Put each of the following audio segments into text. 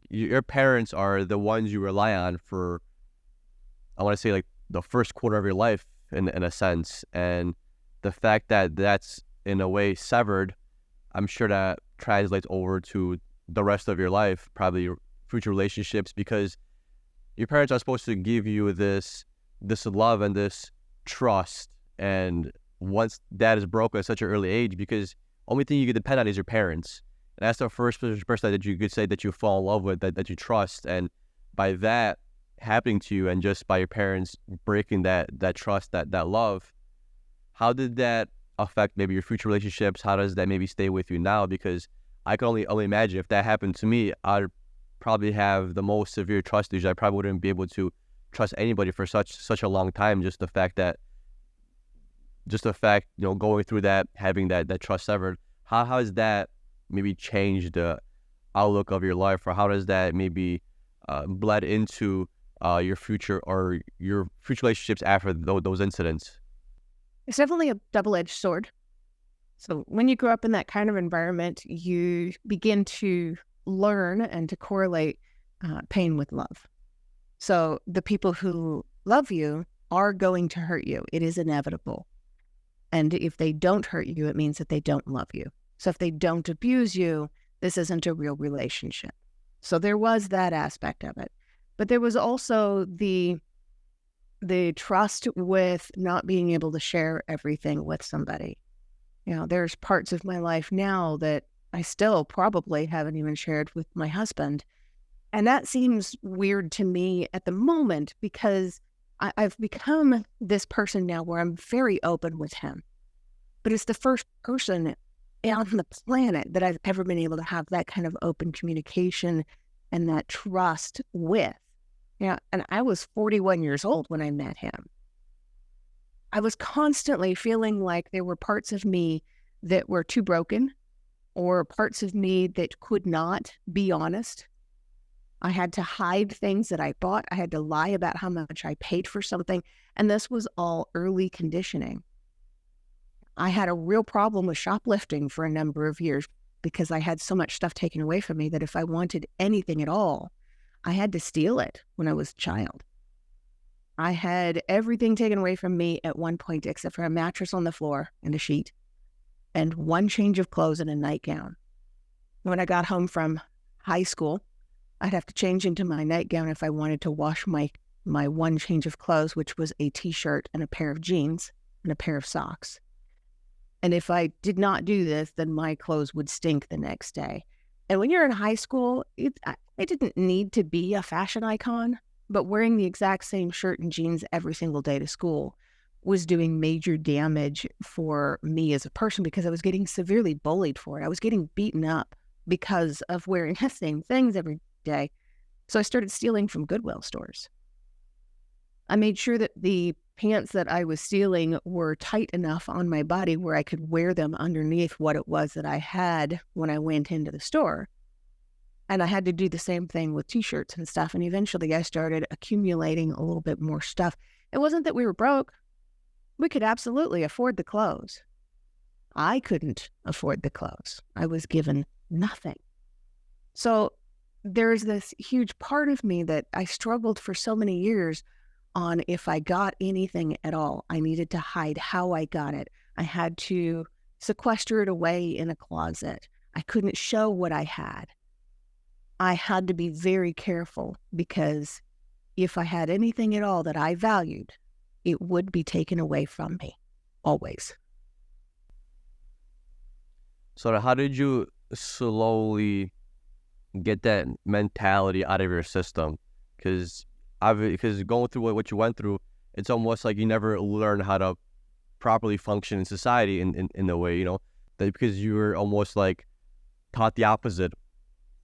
your parents are the ones you rely on for, I want to say, like the first quarter of your life in a sense. And the fact that that's in a way severed, I'm sure that translates over to the rest of your life, probably your future relationships, because your parents are supposed to give you this love and this trust. And once that is broken at such an early age, because only thing you can depend on is your parents. And that's the first person that you could say that you fall in love with, that you trust. And by that happening to you, and just by your parents breaking that trust, that love, how did that affect maybe your future relationships? How does that maybe stay with you now? Because I can only imagine if that happened to me, I'd probably have the most severe trust issues. I probably wouldn't be able to trust anybody for such a long time. Just the fact, going through that, having that trust severed. How has that maybe changed the outlook of your life, or how does that maybe bled into your future relationships after those incidents? It's definitely a double-edged sword. So when you grow up in that kind of environment, you begin to learn and to correlate pain with love. So the people who love you are going to hurt you. It is inevitable. And if they don't hurt you, it means that they don't love you. So if they don't abuse you, this isn't a real relationship. So there was that aspect of it. But there was also the trust with not being able to share everything with somebody. There's parts of my life now that I still probably haven't even shared with my husband. And that seems weird to me at the moment, because I've become this person now where I'm very open with him. But it's the first person on the planet that I've ever been able to have that kind of open communication and that trust with. And I was 41 years old when I met him. I was constantly feeling like there were parts of me that were too broken, or parts of me that could not be honest. I had to hide things that I bought. I had to lie about how much I paid for something. And this was all early conditioning. I had a real problem with shoplifting for a number of years, because I had so much stuff taken away from me that if I wanted anything at all, I had to steal it when I was a child. I had everything taken away from me at one point, except for a mattress on the floor and a sheet, and one change of clothes and a nightgown. When I got home from high school, I'd have to change into my nightgown if I wanted to wash my one change of clothes, which was a t-shirt and a pair of jeans and a pair of socks. And if I did not do this, then my clothes would stink the next day. And when you're in high school, I didn't need to be a fashion icon, but wearing the exact same shirt and jeans every single day to school was doing major damage for me as a person, because I was getting severely bullied for it. I was getting beaten up because of wearing the same things every day. So I started stealing from Goodwill stores. I made sure that the pants that I was stealing were tight enough on my body where I could wear them underneath what it was that I had when I went into the store. And I had to do the same thing with t-shirts and stuff. And eventually I started accumulating a little bit more stuff. It wasn't that we were broke. We could absolutely afford the clothes. I couldn't afford the clothes. I was given nothing. So there's this huge part of me that I struggled for so many years on if I got anything at all. I needed to hide how I got it. I had to sequester it away in a closet. I couldn't show what I had. I had to be very careful, because if I had anything at all that I valued, it would be taken away from me, always. So how did you slowly get that mentality out of your system? Because going through what you went through, it's almost like you never learned how to properly function in society in a way, that because you were almost like taught the opposite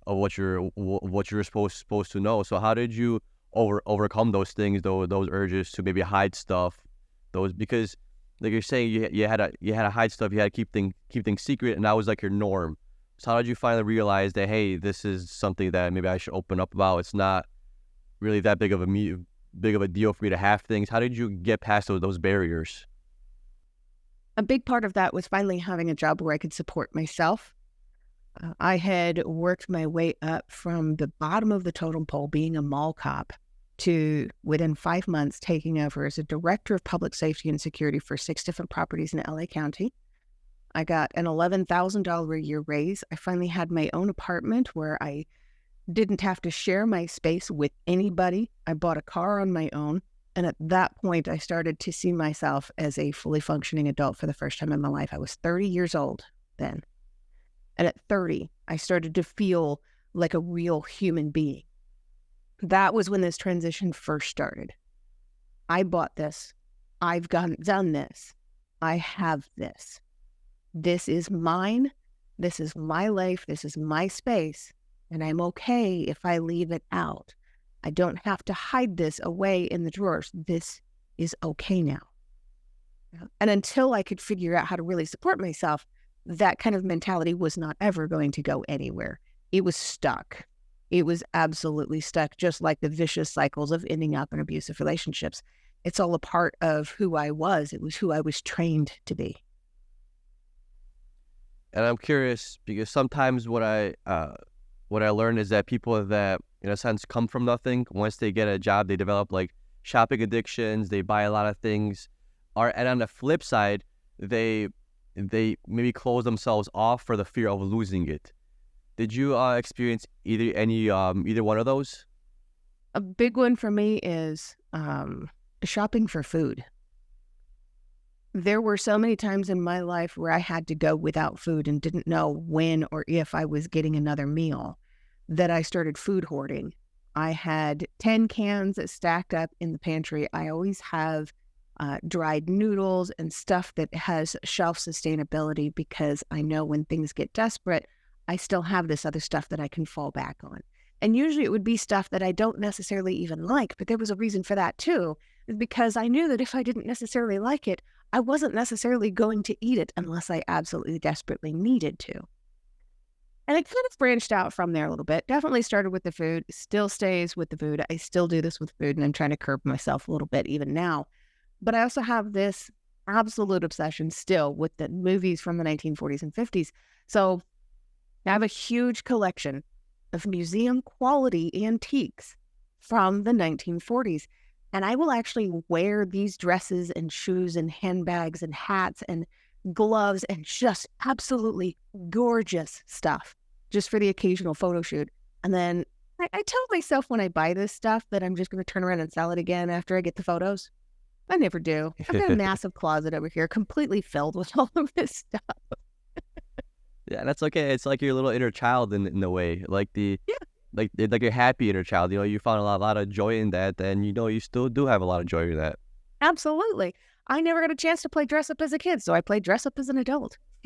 of what you're supposed to know. So how did you overcome those things, those urges to maybe hide stuff, because like you're saying, you had to hide stuff, you had to keep things secret, and that was like your norm. So how did you finally realize that, hey, this is something that maybe I should open up about? It's not really that big of a deal for me to have things. How did you get past those barriers? A big part of that was finally having a job where I could support myself. I had worked my way up from the bottom of the totem pole, being a mall cop, to within 5 months taking over as a director of public safety and security for 6 different properties in LA County. I got an $11,000 a year raise. I finally had my own apartment where I didn't have to share my space with anybody. I bought a car on my own. And at that point, I started to see myself as a fully functioning adult for the first time in my life. I was 30 years old then. And at 30, I started to feel like a real human being. That was when this transition first started. I bought this. I've done this. I have this. This is mine. This is my life. This is my space. And I'm okay if I leave it out. I don't have to hide this away in the drawers. This is okay now. And until I could figure out how to really support myself, that kind of mentality was not ever going to go anywhere. It was stuck. It was absolutely stuck, just like the vicious cycles of ending up in abusive relationships. It's all a part of who I was. It was who I was trained to be. And I'm curious because sometimes what I learned is that people that, in a sense, come from nothing, once they get a job, they develop like shopping addictions, they buy a lot of things. And on the flip side, they maybe close themselves off for the fear of losing it. Did you experience either one of those? A big one for me is shopping for food. There were so many times in my life where I had to go without food and didn't know when or if I was getting another meal that I started food hoarding. I had 10 cans stacked up in the pantry. I always have dried noodles and stuff that has shelf sustainability because I know when things get desperate, I still have this other stuff that I can fall back on. And usually it would be stuff that I don't necessarily even like, but there was a reason for that too, because I knew that if I didn't necessarily like it, I wasn't necessarily going to eat it unless I absolutely desperately needed to. And it kind of branched out from there a little bit. Definitely started with the food, still stays with the food. I still do this with food, and I'm trying to curb myself a little bit even now. But I also have this absolute obsession still with the movies from the 1940s and 50s. So I have a huge collection of museum quality antiques from the 1940s. And I will actually wear these dresses and shoes and handbags and hats and gloves and just absolutely gorgeous stuff just for the occasional photo shoot. And then I tell myself when I buy this stuff that I'm just going to turn around and sell it again after I get the photos. I never do. I've got a massive closet over here completely filled with all of this stuff. Yeah, that's okay. It's like your little inner child in a way, like like a happy inner child. You found a lot of joy in that, and you still do have a lot of joy in that. Absolutely. I never got a chance to play dress up as a kid, so I played dress up as an adult.